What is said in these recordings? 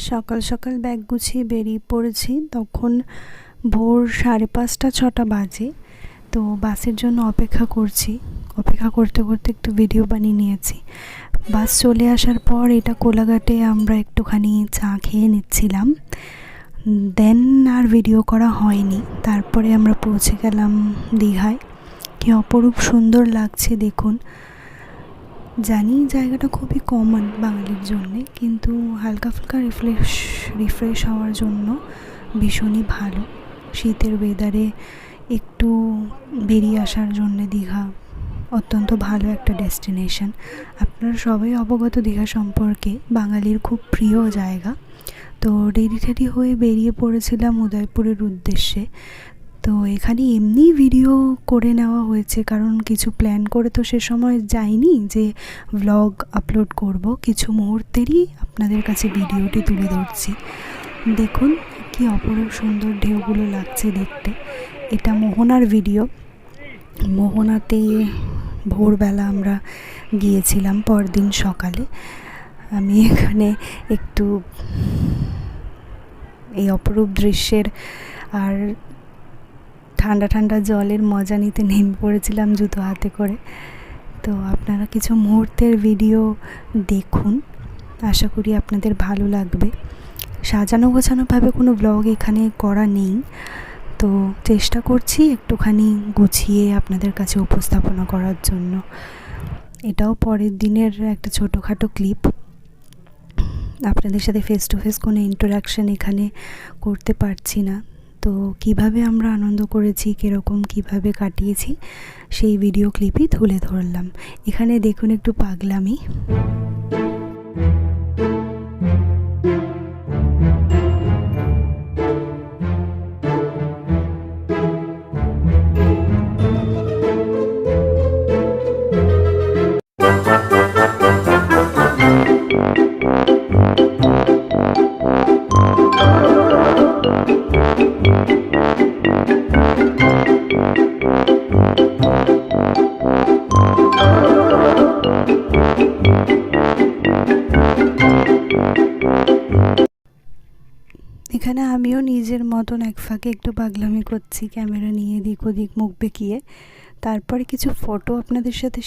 সকাল সকাল ব্যাগ গুছিয়ে বেরিয়ে পড়েছি। তখন ভোর 5:30-6টা বাজে। তো বাসের জন্য অপেক্ষা করতে করতে একটু ভিডিও বানিয়ে নিয়েছি। বাস চলে আসার পর এটা কোলাঘাটে আমরা একটুখানি চা খেয়ে নিচ্ছিলাম, দেন আর ভিডিও করা হয়নি। তারপরে আমরা পৌঁছে গেলাম দীঘায়। কি অপরূপ সুন্দর লাগছে দেখুন। জানি জায়গাটা খুবই কমন বাঙালির জন্যে, কিন্তু হালকা ফুলকা রিফ্রেশ হওয়ার জন্য ভীষণই ভালো। শীতের ওয়েদারে একটু বেরিয়ে আসার জন্যে দীঘা অত্যন্ত ভালো একটা ডেস্টিনেশন। আপনারা সবাই অবগত দীঘা সম্পর্কে, বাঙালির খুব প্রিয় জায়গা। তো রেডি হয়ে বেরিয়ে পড়েছিলাম উদয়পুরের উদ্দেশ্যে। তো এখানে এমনি ভিডিও করে নেওয়া হয়েছে, কারণ কিছু প্ল্যান করে তো সে সময় যাইনি যে ভ্লগ আপলোড করব। কিছু মুহূর্তেরই আপনাদের কাছে ভিডিওটি তুলে ধরছি। দেখুন কি অপরূপ সুন্দর ঢেউগুলো লাগছে দেখতে। এটা মোহনার ভিডিও। মোহনাতে ভোরবেলা আমরা গিয়েছিলাম পরদিন সকালে। আমি এখানে একটু এই অপরূপ দৃশ্যের আর ঠান্ডা ঠান্ডা জলের মজা নিতে নেমে পড়েছিলাম জুতো হাতে করে। তো আপনারা কিছু মুহূর্তের ভিডিও দেখুন, আশা করি আপনাদের ভালো লাগবে। সাজানো গোছানোভাবে কোনো ব্লগ এখানে করা নেই, তো চেষ্টা করছি একটুখানি গুছিয়ে আপনাদের কাছে উপস্থাপনা করার জন্য। এটাও পরের দিনের একটা ছোটোখাটো ক্লিপ। আপনাদের সাথে ফেস টু ফেস কোনো ইন্টারাকশান এখানে করতে পারছি না। তো কিভাবে আমরা আনন্দ করেছি, কীরকম কীভাবে কাটিয়েছি, সেই ভিডিও ক্লিপই তুলে ধরলাম। এখানে দেখুন একটু পাগলামি। এখানে আমিও নিজের মতন এক ফাঁকে একটু পাগলামি করছি, ক্যামেরা নিয়ে এদিক ওদিক মুখ বেঁকিয়ে। তারপরে কিছু ফটো আপনাদের সাথে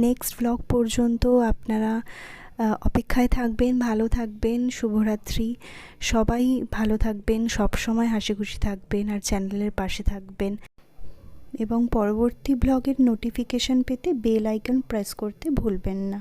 নেক্সট ব্লগ পর্যন্ত আপনারা অপেক্ষায় থাকবেন। ভালো থাকবেন। শুভরাত্রি। সবাই ভালো থাকবেন, সব সময় হাসি খুশি থাকবেন, আর চ্যানেলের পাশে থাকবেন। এবং পরবর্তী ব্লগের নোটিফিকেশান পেতে বেল আইকন প্রেস করতে ভুলবেন না।